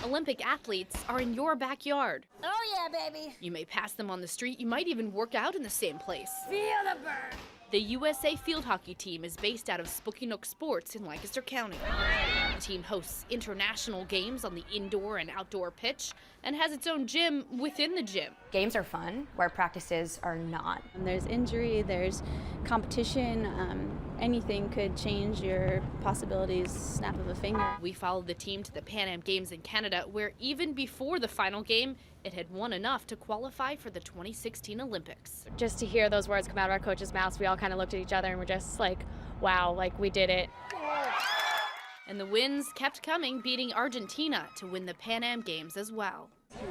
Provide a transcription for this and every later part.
Olympic athletes are in your backyard. Oh yeah, baby. You may pass them on the street, you might even work out in the same place. Feel the burn. The USA field hockey team is based out of Spookynook Sports in Lancaster County. The team hosts international games on the indoor and outdoor pitch and has its own gym within the gym. Games are fun, where practices are not. And there's injury, there's competition, anything could change your possibilities, snap of a finger. We followed the team to the Pan Am Games in Canada, where even before the final game, it had won enough to qualify for the 2016 Olympics. Just to hear those words come out of our coach's mouth, we all kind of looked at each other and were just like, wow, like we did it. And the wins kept coming, beating Argentina to win the Pan Am Games as well.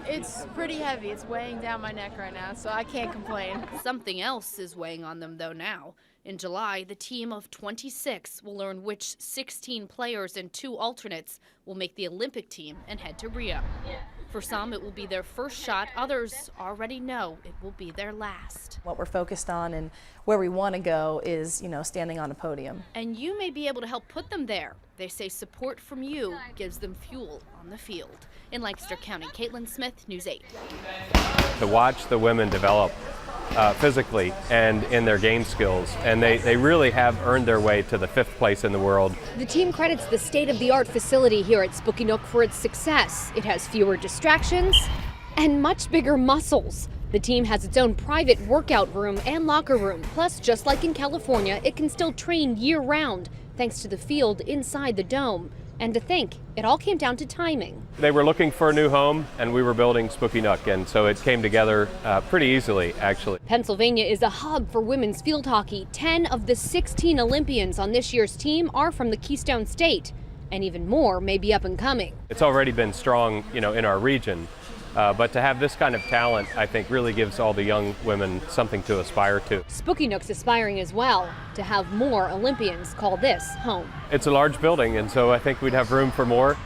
It's pretty heavy. It's weighing down my neck right now, so I can't complain. Something else is weighing on them, though, now. In July, the team of 26 will learn which 16 players and 2 alternates will make the Olympic team and head to Rio. For some, it will be their first shot. Others already know it will be their last. What we're focused on and where we want to go is, standing on a podium. And you may be able to help put them there. They say support from you gives them fuel on the field. In Lancaster County, Caitlin Smith, News 8. To watch the women develop physically and in their game skills, and they really have earned their way to the 5th place in the world. The team credits the state-of-the-art facility here at Spookynook for its success. It has fewer distractions and much bigger muscles. The team has its own private workout room and locker room. Plus, just like in California, it can still train year-round thanks to the field inside the dome. And to think, it all came down to timing. They were looking for a new home, and we were building Spookynook, and so it came together pretty easily, actually. Pennsylvania is a hub for women's field hockey. 10 of the 16 Olympians on this year's team are from the Keystone State, and even more may be up and coming. It's already been strong, in our region, but to have this kind of talent, I think, really gives all the young women something to aspire to. Spookynook's aspiring as well to have more Olympians call this home. It's a large building, and so I think we'd have room for more.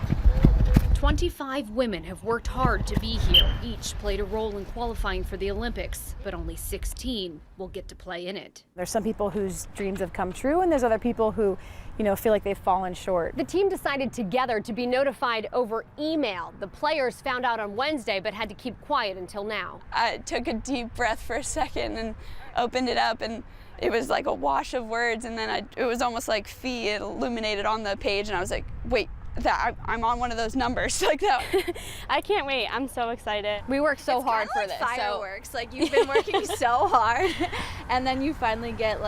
25 women have worked hard to be here. Each played a role in qualifying for the Olympics, but only 16 will get to play in it. There's some people whose dreams have come true, and there's other people who, feel like they've fallen short. The team decided together to be notified over email. The players found out on Wednesday, but had to keep quiet until now. I took a deep breath for a second and opened it up, and it was like a wash of words, and then it was almost like Fee, it illuminated on the page, and I was like, wait, I'm on one of those numbers like that. I can't wait. I'm so excited. We worked so hard for this. Fireworks. Like, you've been working so hard, and then you finally get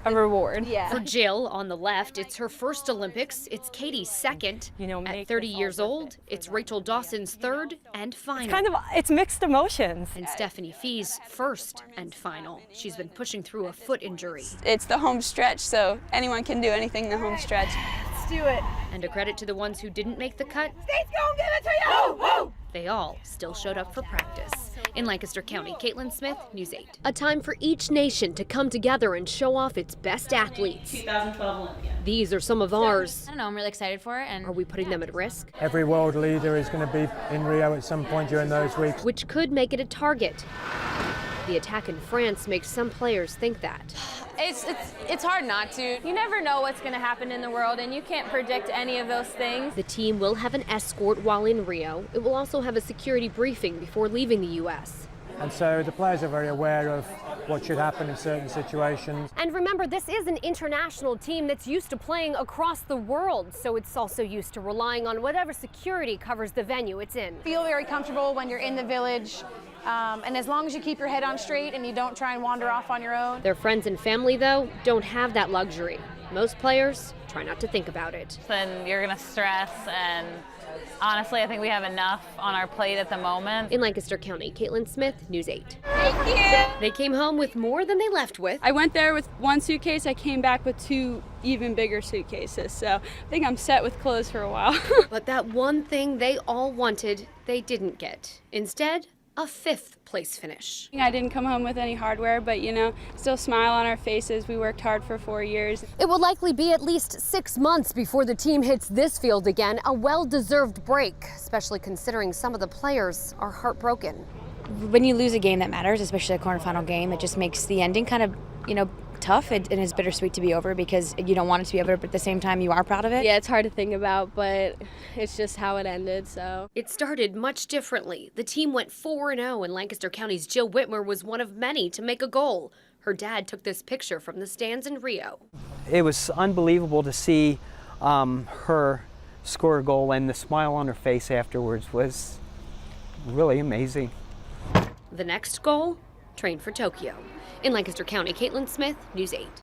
A reward. Yeah. For Jill on the left, it's her first Olympics. It's Katie's second. At 30 years old, it's Rachel Dawson's third and final. It's mixed emotions. And Stephanie Fee's first and final. She's been pushing through a foot injury. It's the home stretch, so anyone can do anything in the home stretch. Let's do it. And a credit to the ones who didn't make the cut, State's gonna give it to you! Woo, woo. they all still showed up for practice. In Lancaster County, Caitlin Smith, News 8. A time for each nation to come together and show off its best athletes. 2012 Olympia. These are some of ours. I don't know, I'm really excited for it. And Are we putting them at risk? Every world leader is going to be in Rio at some point during those weeks. Which could make it a target. The attack in France makes some players think that. It's hard not to. You never know what's going to happen in the world, and you can't predict any of those things. The team will have an escort while in Rio. It will also have a security briefing before leaving the U.S. And so the players are very aware of what should happen in certain situations. And remember, this is an international team that's used to playing across the world, so it's also used to relying on whatever security covers the venue it's in. Feel very comfortable when you're in the village, and as long as you keep your head on straight and you don't try and wander off on your own. Their friends and family, though, don't have that luxury. Most players try not to think about it. Then you're going to stress, and honestly, I think we have enough on our plate at the moment. In Lancaster County, Caitlin Smith, News 8. Thank you! They came home with more than they left with. I went there with one suitcase. I came back with 2 even bigger suitcases. So I think I'm set with clothes for a while. But that one thing they all wanted, they didn't get. Instead, a 5th place finish. I didn't come home with any hardware, but still smile on our faces. We worked hard for 4 years. It will likely be at least 6 months before the team hits this field again, a well-deserved break, especially considering some of the players are heartbroken. when you lose a game that matters, especially a quarterfinal game, it just makes the ending kind of, tough tough and it's bittersweet to be over because you don't want it to be over, but at the same time you are proud of it. Yeah, it's hard to think about, but it's just how it ended, so. It started much differently. The team went 4-0, and Lancaster County's Jill Whitmer was one of many to make a goal. Her dad took this picture from the stands in Rio. It was unbelievable to see her score a goal, and the smile on her face afterwards was really amazing. The next goal? Train for Tokyo. In Lancaster County, Caitlin Smith, News 8.